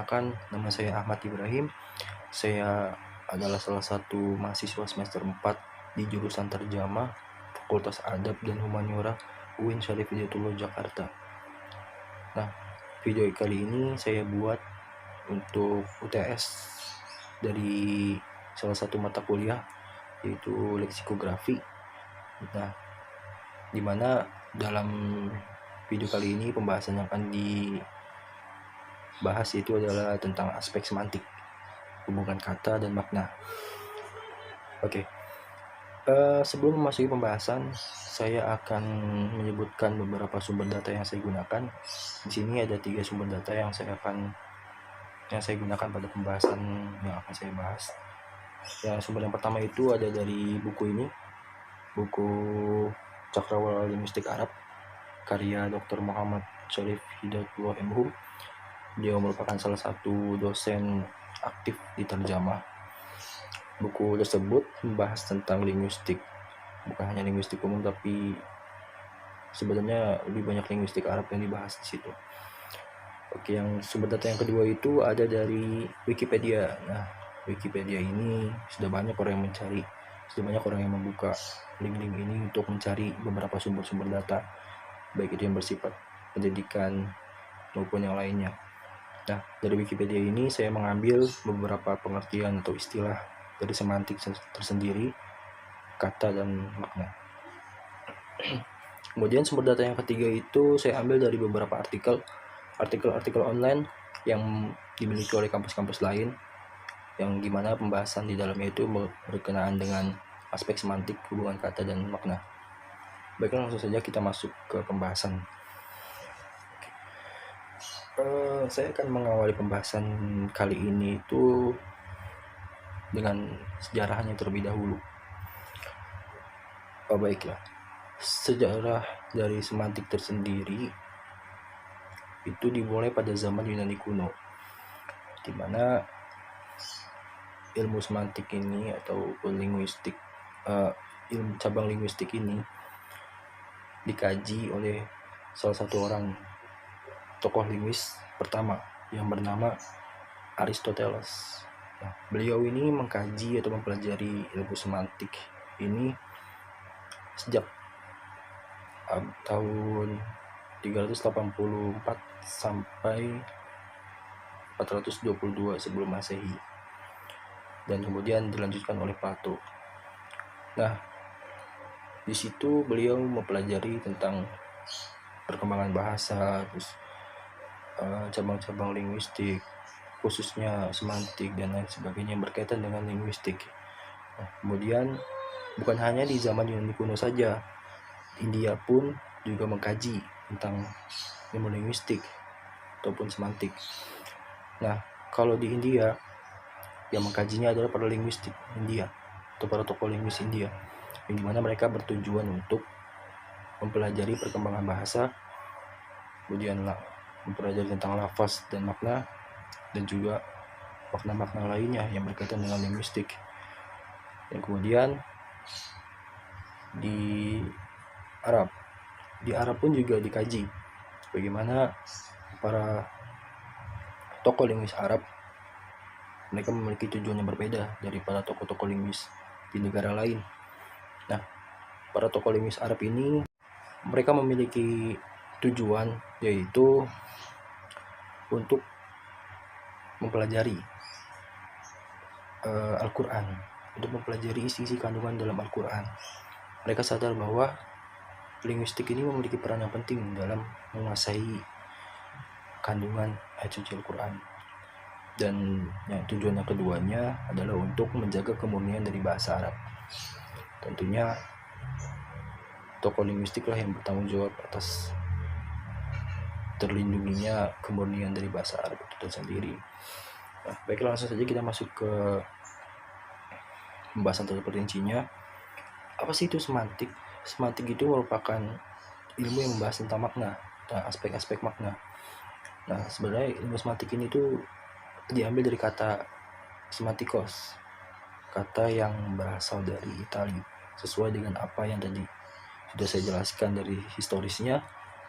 Perkenalkan, nama saya Ahmad Ibrahim. Saya adalah salah satu mahasiswa semester 4 di jurusan Terjemah Fakultas Adab dan Humaniora UIN Syarif Hidayatullah Jakarta. Nah, video kali ini saya buat untuk UTS dari salah satu mata kuliah, yaitu leksikografi. Nah, dimana dalam video kali ini pembahasan yang akan dibahas itu adalah tentang aspek semantik, hubungan kata dan makna. Oke. Sebelum memasuki pembahasan, saya akan menyebutkan beberapa sumber data yang saya gunakan. Di sini ada 3 sumber data yang saya gunakan pada pembahasan yang akan saya bahas. Sumber yang pertama itu ada dari buku ini, buku Cakrawala Linguistik Arab, karya Dr. Muhammad Syarif Hidayatullah MHum. Dia merupakan salah satu dosen aktif di Terjemah. Buku tersebut membahas tentang linguistik, bukan hanya linguistik umum, tapi sebenarnya lebih banyak linguistik Arab yang dibahas di situ. Oke, yang sumber data yang kedua itu ada dari Wikipedia. Nah, Wikipedia ini sudah banyak orang yang membuka link-link ini untuk mencari beberapa sumber-sumber data, baik itu yang bersifat pendidikan maupun yang lainnya. Nah, dari Wikipedia ini saya mengambil beberapa pengertian atau istilah dari semantik tersendiri, kata dan makna. Kemudian sumber data yang ketiga itu saya ambil dari beberapa artikel online yang dimiliki oleh kampus-kampus lain, yang dimana pembahasan di dalamnya itu berkenaan dengan aspek semantik, hubungan kata dan makna. Baiklah, langsung saja kita masuk ke pembahasan. Saya akan mengawali pembahasan kali ini itu dengan sejarahnya terlebih dahulu. Baiklah, sejarah dari semantik tersendiri itu dimulai pada zaman Yunani kuno, di mana ilmu semantik ini ataupun linguistik, ilmu cabang linguistik ini dikaji oleh salah satu orang tokoh linguis pertama yang bernama Aristoteles. Nah, beliau ini mengkaji atau mempelajari ilmu semantik ini sejak tahun 384 sampai 422 sebelum Masehi, dan kemudian dilanjutkan oleh Plato. Nah, di situ beliau mempelajari tentang perkembangan bahasa, terus cabang-cabang linguistik, khususnya semantik dan lain sebagainya yang berkaitan dengan linguistik. Nah, kemudian bukan hanya di zaman Yunani kuno saja, India pun juga mengkaji tentang ilmu linguistik ataupun semantik. Nah, kalau di India yang mengkajinya adalah para linguistik India atau para tokoh linguis India, yang dimana mereka bertujuan untuk mempelajari perkembangan bahasa, kemudian mempelajari tentang lafaz dan makna, dan juga makna-makna lainnya yang berkaitan dengan linguistik. Dan kemudian di Arab pun juga dikaji bagaimana para tokoh linguis Arab, mereka memiliki tujuan yang berbeda dari para tokoh-tokoh linguis di negara lain. Nah, para tokoh linguis Arab ini mereka memiliki tujuan, yaitu untuk mempelajari Al-Quran, untuk mempelajari isi-isi kandungan dalam Al-Quran. Mereka sadar bahwa linguistik ini memiliki peran yang penting dalam menguasai kandungan ayat suci Al-Quran. Dan tujuan yang keduanya adalah untuk menjaga kemurnian dari bahasa Arab. Tentunya tokoh linguistik lah yang bertanggung jawab atas terlindunginya kemurnian dari bahasa Arab itu tersendiri. Nah, baiklah, langsung saja kita masuk ke pembahasan terperincinya. Apa sih itu semantik? Semantik itu merupakan ilmu yang membahas tentang makna, aspek-aspek makna. Nah, sebenarnya ilmu semantik ini tuh diambil dari kata semantikos, kata yang berasal dari Italia, sesuai dengan apa yang tadi sudah saya jelaskan dari historisnya,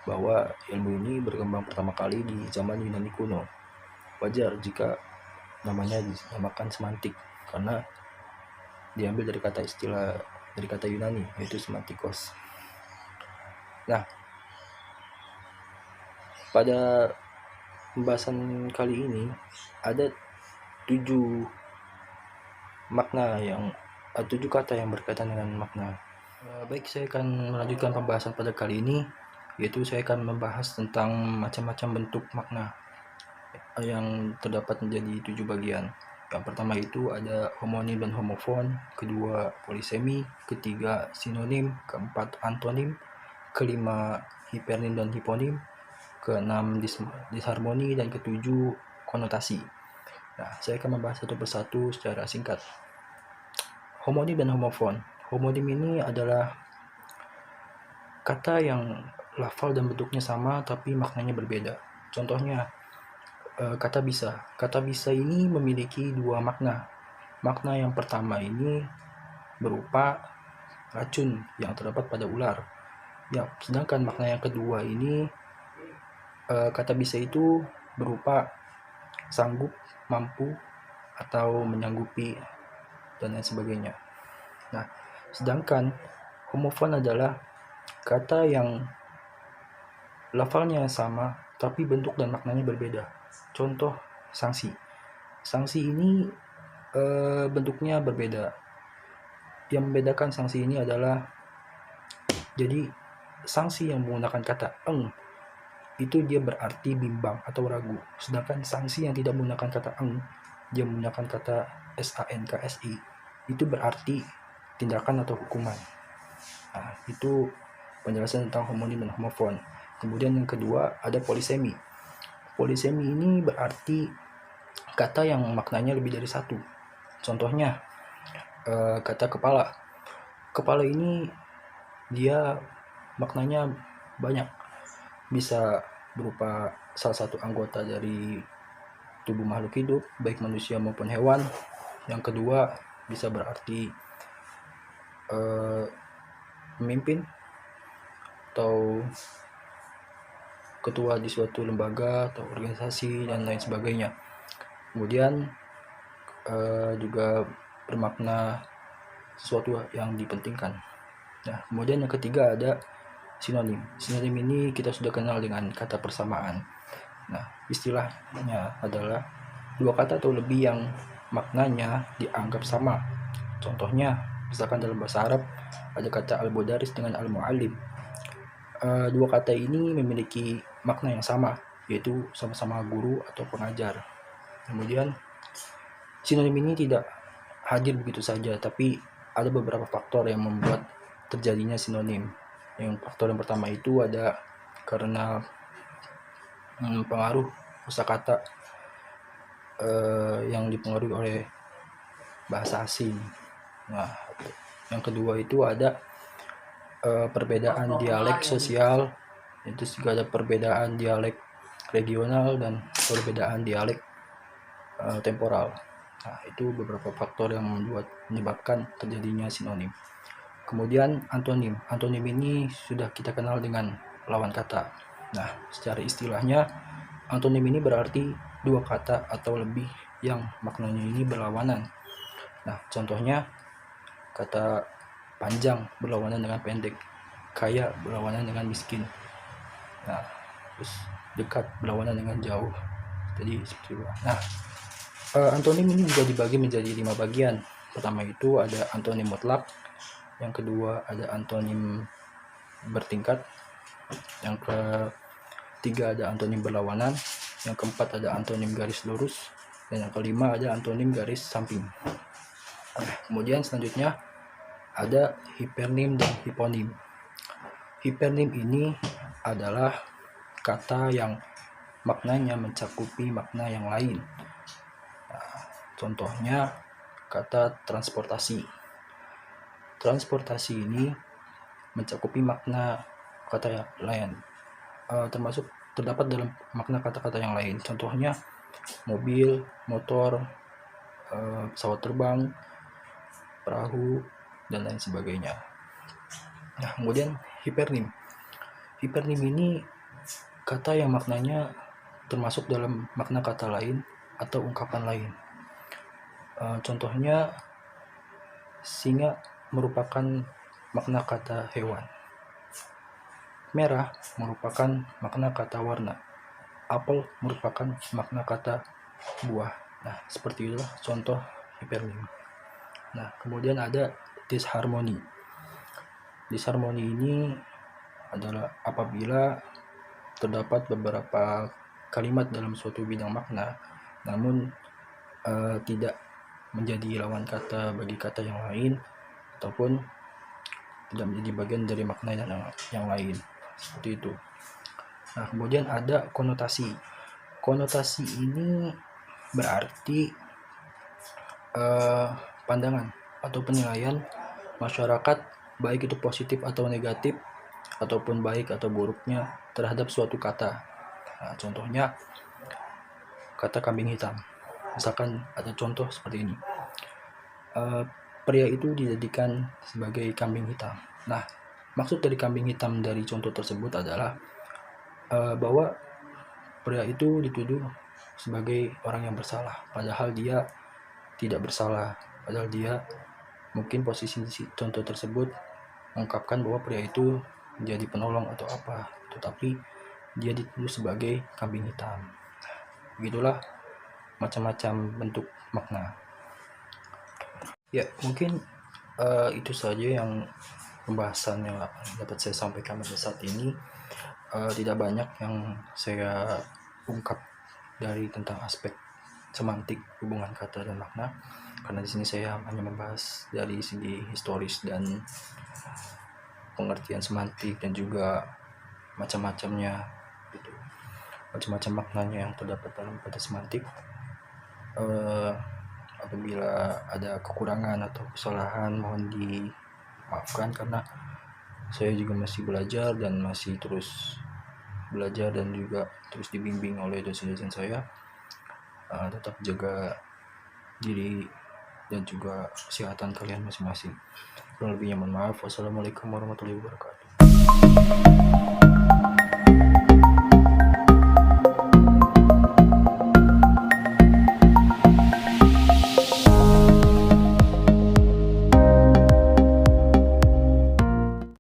bahwa ilmu ini berkembang pertama kali di zaman Yunani kuno. wajar jika namanya dinamakan semantik karena diambil dari kata Yunani yaitu semantikos. Nah, pada pembahasan kali ini ada 7 kata yang berkaitan dengan makna. Baik, saya akan melanjutkan pembahasan pada kali ini, yaitu saya akan membahas tentang macam-macam bentuk makna yang terdapat menjadi 7 bagian. Yang pertama itu ada homonim dan homofon, kedua polisemi, ketiga sinonim, keempat antonim, kelima hipernim dan hiponim, keenam disharmoni, dan ketujuh konotasi. Nah, saya akan membahas satu persatu secara singkat. Homonim dan homofon. Homonim ini adalah kata yang lafal dan bentuknya sama tapi maknanya berbeda. Contohnya, kata bisa. Kata bisa ini memiliki 2 makna. Makna yang pertama ini berupa racun yang terdapat pada ular. Ya, sedangkan makna yang kedua ini kata bisa itu berupa sanggup, mampu, atau menyanggupi, dan lain sebagainya. Nah, sedangkan homofon adalah kata yang lafalnya sama tapi bentuk dan maknanya berbeda. Contoh, sanksi. Sanksi ini bentuknya berbeda. Yang membedakan sanksi ini adalah, jadi sanksi yang menggunakan kata eng itu dia berarti bimbang atau ragu, sedangkan sanksi yang tidak menggunakan kata eng, dia menggunakan kata sanksi, itu berarti tindakan atau hukuman. Nah, itu penjelasan tentang homonim dan homofon. Kemudian yang kedua ada polisemi. Polisemi ini berarti kata yang maknanya lebih dari satu. Contohnya, kata kepala. Kepala ini dia maknanya banyak, bisa berupa salah satu anggota dari tubuh makhluk hidup, baik manusia maupun hewan. Yang kedua bisa berarti pemimpin atau ketua di suatu lembaga atau organisasi dan lain sebagainya. Kemudian juga bermakna sesuatu yang dipentingkan. Nah, kemudian yang ketiga ada sinonim. Sinonim ini kita sudah kenal dengan kata persamaan. Nah, istilahnya adalah 2 kata atau lebih yang maknanya dianggap sama. Contohnya, misalkan dalam bahasa Arab ada kata al-mudaris dengan al-muallim. 2 kata ini memiliki makna yang sama, yaitu sama-sama guru atau pengajar. Kemudian sinonim ini tidak hadir begitu saja, tapi ada beberapa faktor yang membuat terjadinya sinonim. Yang faktor yang pertama itu ada karena pengaruh kosakata yang dipengaruhi oleh bahasa asing. Nah, yang kedua itu ada perbedaan dialek sosial, itu juga ada perbedaan dialek regional dan perbedaan dialek temporal. Nah, itu beberapa faktor yang menyebabkan terjadinya sinonim. Kemudian antonim. Antonim ini sudah kita kenal dengan lawan kata. Nah, secara istilahnya antonim ini berarti 2 kata atau lebih yang maknanya ini berlawanan. Nah, contohnya kata panjang berlawanan dengan pendek, kaya berlawanan dengan miskin. Nah, terus dekat berlawanan dengan jauh. Jadi seperti itu. Nah, antonim ini juga dibagi menjadi 5 bagian. Pertama itu ada antonim mutlak, yang kedua ada antonim bertingkat, yang ketiga ada antonim berlawanan, yang keempat ada antonim garis lurus, dan yang kelima ada antonim garis samping. Kemudian selanjutnya ada hipernim dan hiponim. Hipernim ini adalah kata yang maknanya mencakupi makna yang lain. Nah, contohnya kata transportasi. Transportasi ini mencakupi makna kata yang lain, termasuk terdapat dalam makna kata-kata yang lain. Contohnya mobil, motor, pesawat terbang, perahu, dan lain sebagainya. Nah, kemudian hipernim. Hipernim ini kata yang maknanya termasuk dalam makna kata lain atau ungkapan lain. Contohnya, singa merupakan makna kata hewan. Merah merupakan makna kata warna. Apel merupakan makna kata buah. Nah, seperti itulah contoh hiperlim. Nah, kemudian ada disharmoni. Disharmoni ini adalah apabila terdapat beberapa kalimat dalam suatu bidang makna, namun tidak menjadi lawan kata bagi kata yang lain, ataupun tidak menjadi bagian dari makna yang lain, seperti itu. Nah, kemudian ada konotasi. Konotasi ini berarti pandangan atau penilaian masyarakat, baik itu positif atau negatif, ataupun baik atau buruknya terhadap suatu kata. Nah, contohnya kata kambing hitam. Misalkan ada contoh seperti ini. Pria itu dijadikan sebagai kambing hitam. Nah, maksud dari kambing hitam dari contoh tersebut adalah bahwa pria itu dituduh sebagai orang yang bersalah, padahal dia tidak bersalah. Padahal dia mungkin posisi contoh tersebut mengungkapkan bahwa pria itu menjadi penolong atau apa, tetapi dia dituduh sebagai kambing hitam. Begitulah macam-macam bentuk makna. Ya, mungkin itu saja yang pembahasan yang dapat saya sampaikan pada saat ini. Tidak banyak yang saya ungkap dari tentang aspek semantik hubungan kata dan makna, karena di sini saya hanya membahas dari segi historis dan pengertian semantik dan juga macam-macamnya gitu, macam-macam maknanya yang terdapat dalam kata semantik. Apabila ada kekurangan atau kesalahan, mohon dimaafkan, karena saya juga masih belajar dan masih terus belajar dan juga terus dibimbing oleh dosen-dosen saya. Tetap jaga diri dan juga kesehatan kalian masing-masing. Kurang lebihnya mohon maaf. Wassalamualaikum warahmatullahi wabarakatuh.